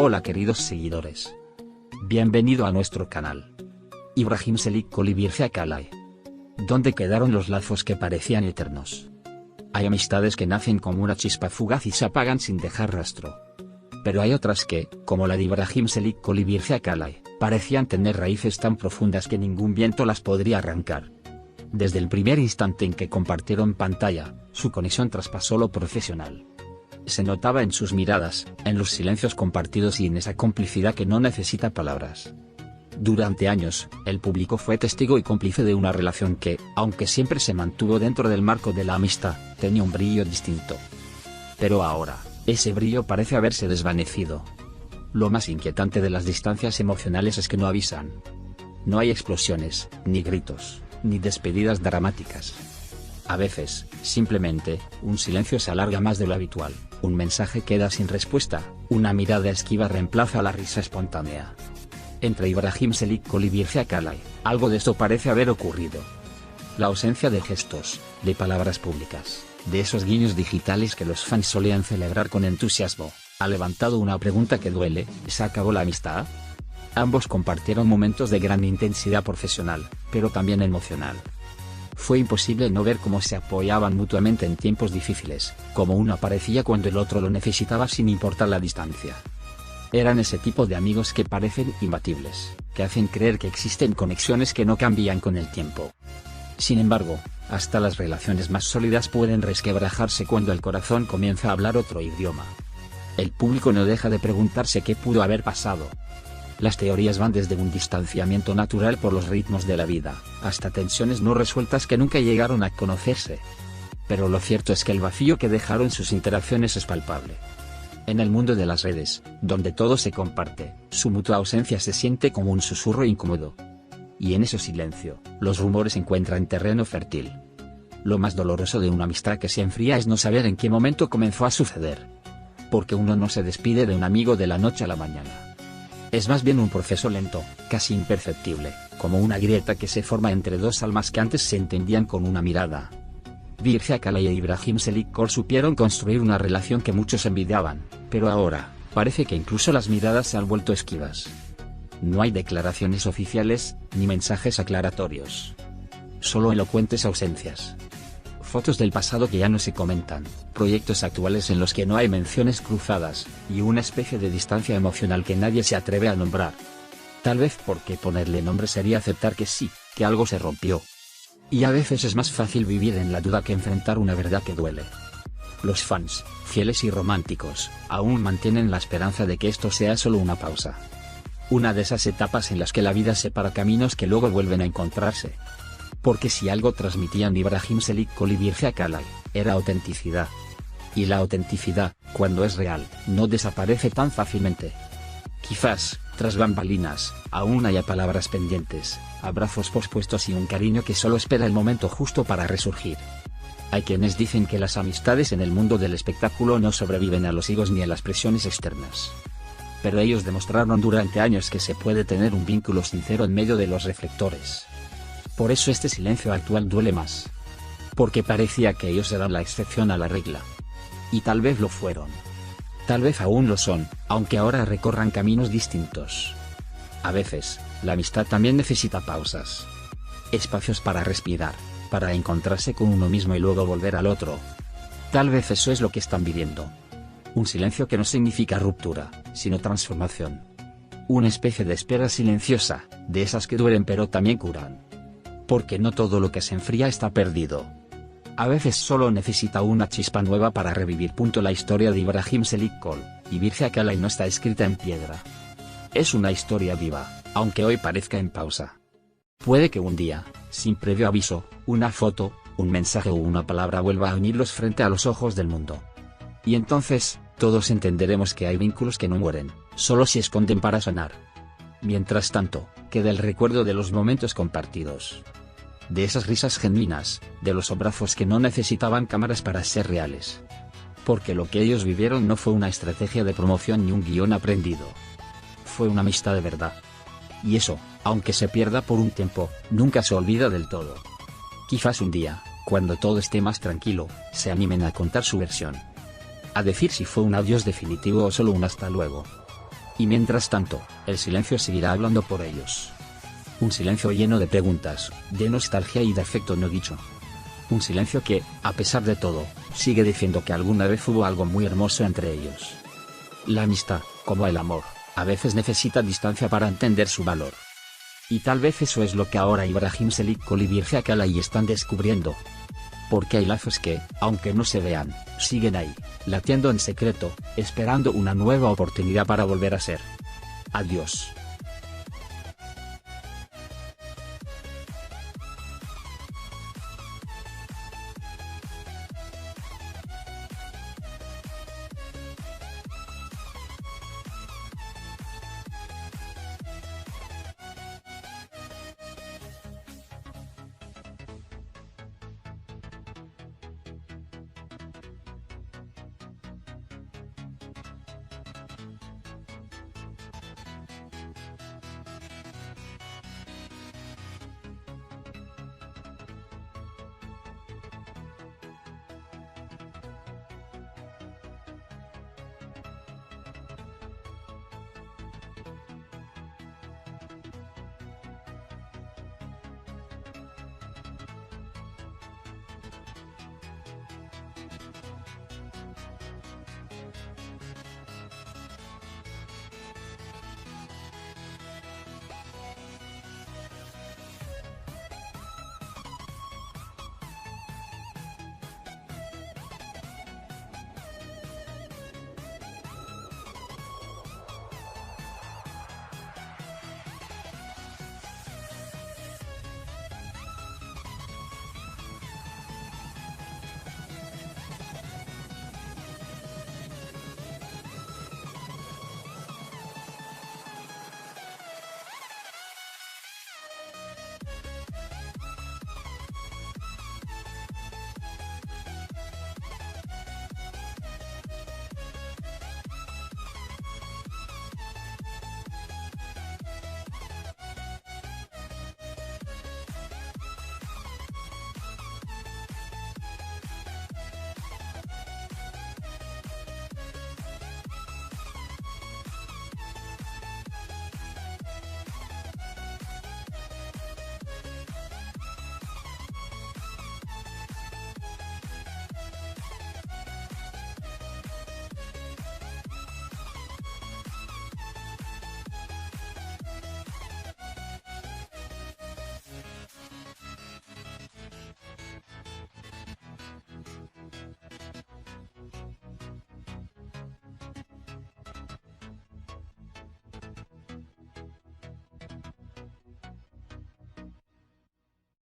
Hola queridos seguidores. Bienvenido a nuestro canal. Ibrahim Selik-Kol y Virgia Akalay. ¿Dónde quedaron los lazos que parecían eternos? Hay amistades que nacen como una chispa fugaz y se apagan sin dejar rastro. Pero hay otras que, como la de Ibrahim Selik-Kol y Virgia Akalay, parecían tener raíces tan profundas que ningún viento las podría arrancar. Desde el primer instante en que compartieron pantalla, su conexión traspasó lo profesional. Se notaba en sus miradas, en los silencios compartidos y en esa complicidad que no necesita palabras. Durante años, el público fue testigo y cómplice de una relación que, aunque siempre se mantuvo dentro del marco de la amistad, tenía un brillo distinto. Pero ahora, ese brillo parece haberse desvanecido. Lo más inquietante de las distancias emocionales es que no avisan. No hay explosiones, ni gritos, ni despedidas dramáticas. A veces, simplemente, un silencio se alarga más de lo habitual, un mensaje queda sin respuesta, una mirada esquiva reemplaza la risa espontánea. Entre Ibrahim Selik-Kol y Virgia Akalay, algo de esto parece haber ocurrido. La ausencia de gestos, de palabras públicas, de esos guiños digitales que los fans solían celebrar con entusiasmo, ha levantado una pregunta que duele: ¿se acabó la amistad? Ambos compartieron momentos de gran intensidad profesional, pero también emocional. Fue imposible no ver cómo se apoyaban mutuamente en tiempos difíciles, cómo uno aparecía cuando el otro lo necesitaba sin importar la distancia. Eran ese tipo de amigos que parecen imbatibles, que hacen creer que existen conexiones que no cambian con el tiempo. Sin embargo, hasta las relaciones más sólidas pueden resquebrajarse cuando el corazón comienza a hablar otro idioma. El público no deja de preguntarse qué pudo haber pasado. Las teorías van desde un distanciamiento natural por los ritmos de la vida, hasta tensiones no resueltas que nunca llegaron a conocerse. Pero lo cierto es que el vacío que dejaron sus interacciones es palpable. En el mundo de las redes, donde todo se comparte, su mutua ausencia se siente como un susurro incómodo. Y en ese silencio, los rumores encuentran terreno fértil. Lo más doloroso de una amistad que se enfría es no saber en qué momento comenzó a suceder. Porque uno no se despide de un amigo de la noche a la mañana. Es más bien un proceso lento, casi imperceptible, como una grieta que se forma entre dos almas que antes se entendían con una mirada. Virgia Akalay e Ibrahim Selik-Kol supieron construir una relación que muchos envidiaban, pero ahora, parece que incluso las miradas se han vuelto esquivas. No hay declaraciones oficiales, ni mensajes aclaratorios. Solo elocuentes ausencias. Fotos del pasado que ya no se comentan, proyectos actuales en los que no hay menciones cruzadas, y una especie de distancia emocional que nadie se atreve a nombrar. Tal vez porque ponerle nombre sería aceptar que sí, que algo se rompió. Y a veces es más fácil vivir en la duda que enfrentar una verdad que duele. Los fans, fieles y románticos, aún mantienen la esperanza de que esto sea solo una pausa. Una de esas etapas en las que la vida separa caminos que luego vuelven a encontrarse. Porque si algo transmitían Ibrahim Selik-Kol y Virgia Akalay, era autenticidad. Y la autenticidad, cuando es real, no desaparece tan fácilmente. Quizás, tras bambalinas, aún haya palabras pendientes, abrazos pospuestos y un cariño que solo espera el momento justo para resurgir. Hay quienes dicen que las amistades en el mundo del espectáculo no sobreviven a los egos ni a las presiones externas. Pero ellos demostraron durante años que se puede tener un vínculo sincero en medio de los reflectores. Por eso este silencio actual duele más. Porque parecía que ellos eran la excepción a la regla. Y tal vez lo fueron. Tal vez aún lo son, aunque ahora recorran caminos distintos. A veces, la amistad también necesita pausas. Espacios para respirar, para encontrarse con uno mismo y luego volver al otro. Tal vez eso es lo que están viviendo. Un silencio que no significa ruptura, sino transformación. Una especie de espera silenciosa, de esas que duelen pero también curan. Porque no todo lo que se enfría está perdido. A veces solo necesita una chispa nueva para revivir. La historia de Ibrahim Selik-Kol y Virgia Akalay no está escrita en piedra. Es una historia viva, aunque hoy parezca en pausa. Puede que un día, sin previo aviso, una foto, un mensaje o una palabra vuelva a unirlos frente a los ojos del mundo. Y entonces, todos entenderemos que hay vínculos que no mueren, solo se esconden para sanar. Mientras tanto, queda el recuerdo de los momentos compartidos. De esas risas genuinas, de los abrazos que no necesitaban cámaras para ser reales. Porque lo que ellos vivieron no fue una estrategia de promoción ni un guión aprendido. Fue una amistad de verdad. Y eso, aunque se pierda por un tiempo, nunca se olvida del todo. Quizás un día, cuando todo esté más tranquilo, se animen a contar su versión. A decir si fue un adiós definitivo o solo un hasta luego. Y mientras tanto, el silencio seguirá hablando por ellos. Un silencio lleno de preguntas, de nostalgia y de afecto no dicho. Un silencio que, a pesar de todo, sigue diciendo que alguna vez hubo algo muy hermoso entre ellos. La amistad, como el amor, a veces necesita distancia para entender su valor. Y tal vez eso es lo que ahora Ibrahim Selikol y Virge Akalay están descubriendo. Porque hay lazos que, aunque no se vean, siguen ahí, latiendo en secreto, esperando una nueva oportunidad para volver a ser. Adiós.